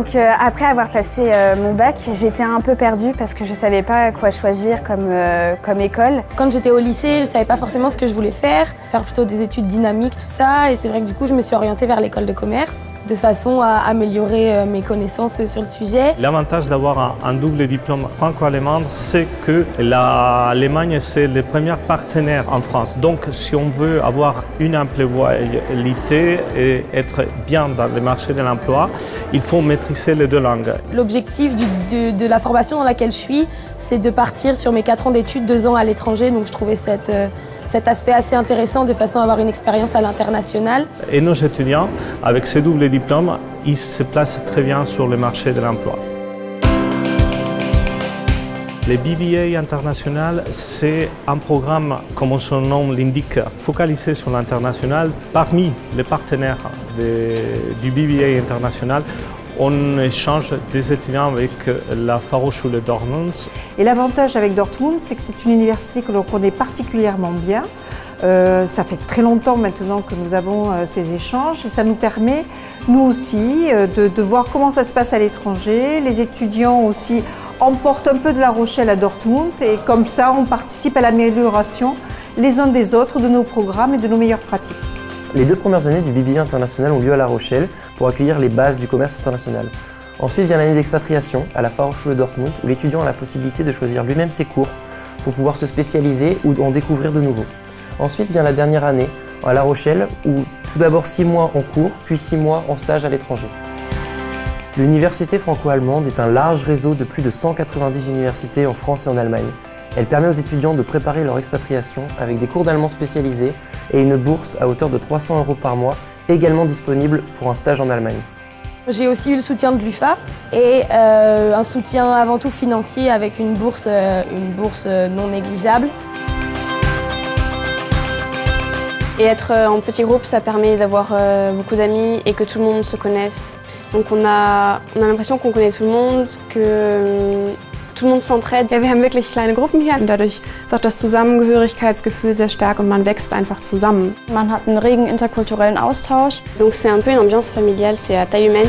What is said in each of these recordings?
Donc après avoir passé mon bac, j'étais un peu perdue parce que je ne savais pas quoi choisir comme école. Quand j'étais au lycée, je ne savais pas forcément ce que je voulais faire plutôt des études dynamiques, tout ça. Et c'est vrai que du coup, je me suis orientée vers l'école de commerce de façon à améliorer mes connaissances sur le sujet. L'avantage d'avoir un double diplôme franco-allemand, c'est que l'Allemagne, c'est le premier partenaire en France. Donc, si on veut avoir une employabilité et être bien dans le marché de l'emploi, il faut maîtriser les deux langues. L'objectif de la formation dans laquelle je suis, c'est de partir sur mes 4 ans d'études, 2 ans à l'étranger. Donc, je trouvais cet aspect assez intéressant de façon à avoir une expérience à l'international. Et nos étudiants, avec ces doubles diplômes, ils se placent très bien sur le marché de l'emploi. Le BBA international, c'est un programme, comme son nom l'indique, focalisé sur l'international. Parmi les partenaires du BBA international, on échange des étudiants avec la Fachhochschule Dortmund. Et l'avantage avec Dortmund, c'est que c'est une université que l'on connaît particulièrement bien. Ça fait très longtemps maintenant que nous avons ces échanges et ça nous permet, nous aussi, de voir comment ça se passe à l'étranger. Les étudiants aussi emportent un peu de La Rochelle à Dortmund et comme ça, on participe à l'amélioration les uns des autres de nos programmes et de nos meilleures pratiques. Les 2 premières années du BBA international ont lieu à La Rochelle pour accueillir les bases du commerce international. Ensuite vient l'année d'expatriation à la Fachhochschule Dortmund où l'étudiant a la possibilité de choisir lui-même ses cours pour pouvoir se spécialiser ou en découvrir de nouveaux. Ensuite vient la dernière année à La Rochelle où tout d'abord 6 mois en cours puis 6 mois en stage à l'étranger. L'université franco-allemande est un large réseau de plus de 190 universités en France et en Allemagne. Elle permet aux étudiants de préparer leur expatriation avec des cours d'allemand spécialisés et une bourse à hauteur de 300 € par mois, également disponible pour un stage en Allemagne. J'ai aussi eu le soutien de l'UFA et un soutien avant tout financier avec une bourse non négligeable. Et être en petit groupe, ça permet d'avoir beaucoup d'amis et que tout le monde se connaisse. Donc on a l'impression qu'on connaît tout le monde, que tout le monde s'entraide. Ja, wir haben wirklich kleine Gruppen hier und dadurch ist auch das Zusammengehörigkeitsgefühl sehr stark und man wächst einfach zusammen. Man hat einen regen interkulturellen Austausch. Donc c'est un peu une ambiance familiale, c'est à taille humaine.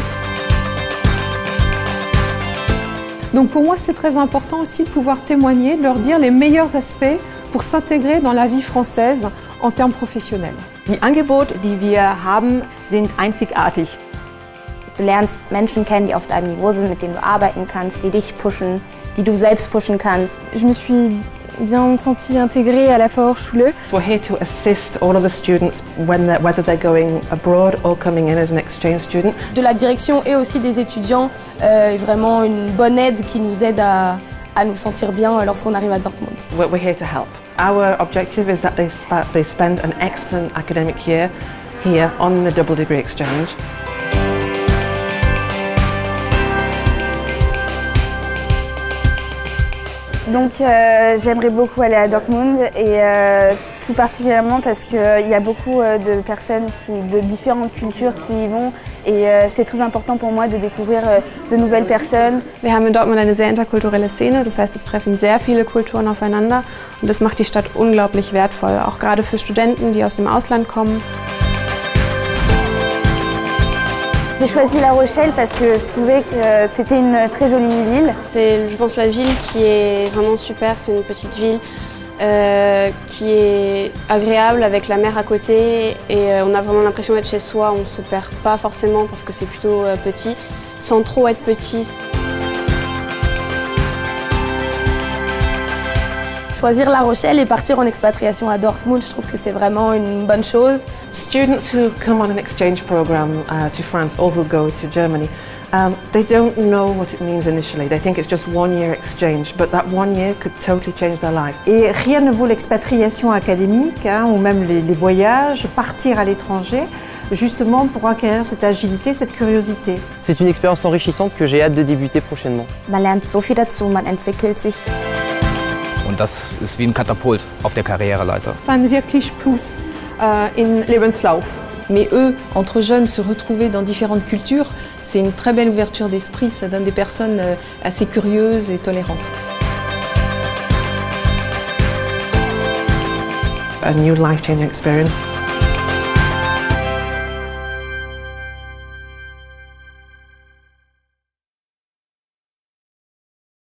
Donc pour moi, c'est très important aussi de pouvoir témoigner, de leur dire les meilleurs aspects pour s'intégrer dans la vie française en termes professionnels. Die Angebote, die wir haben, sind einzigartig. Du lernst Menschen kennen, die auf deinem Niveau sind, mit denen du arbeiten kannst, die dich pushen, die du selbst pushen kannst. Je me suis bien sentie intégrée à la Fachhochschule. We're here to assist all of the students whether they're going abroad or coming in as an exchange student. De la direction et aussi des étudiants, vraiment une bonne aide qui nous aide à nous sentir bien lorsqu'on arrive à Dortmund. We're here to help. Our objective is that they spend an excellent academic year here on the double degree exchange. Donc j'aimerais beaucoup aller à Dortmund et tout particulièrement parce qu'il y a beaucoup de personnes de différentes cultures qui y vont et c'est très important pour moi de découvrir de nouvelles personnes. Wir haben in Dortmund eine sehr interkulturelle Szene, das heißt, es treffen sehr viele Kulturen aufeinander und das macht die Stadt unglaublich wertvoll, auch gerade für Studenten, die aus dem Ausland kommen. J'ai choisi La Rochelle parce que je trouvais que c'était une très jolie ville. C'est, je pense, la ville qui est vraiment super, c'est une petite ville qui est agréable avec la mer à côté et on a vraiment l'impression d'être chez soi, on ne se perd pas forcément parce que c'est plutôt petit, sans trop être petit. Choisir La Rochelle et partir en expatriation à Dortmund, je trouve que c'est vraiment une bonne chose. Students who come on an exchange program to France or who go to Germany, they don't know what it means initially. They think it's just 1 year exchange, but that 1 year could totally change their life. Et rien ne vaut l'expatriation académique ou même les voyages, partir à l'étranger, justement pour acquérir cette agilité, cette curiosité. C'est une expérience enrichissante que j'ai hâte de débuter prochainement. Man lernt so viel dazu, man entwickelt sich. Und das ist wie ein Katapult auf der Karriereleiter. Ein wirklich Plus in Lebenslauf. Mais eux, entre jeunes, se retrouver dans différentes cultures, c'est une très belle ouverture d'esprit, ça donne des personnes assez curieuses et tolérantes. A new life-changing experience.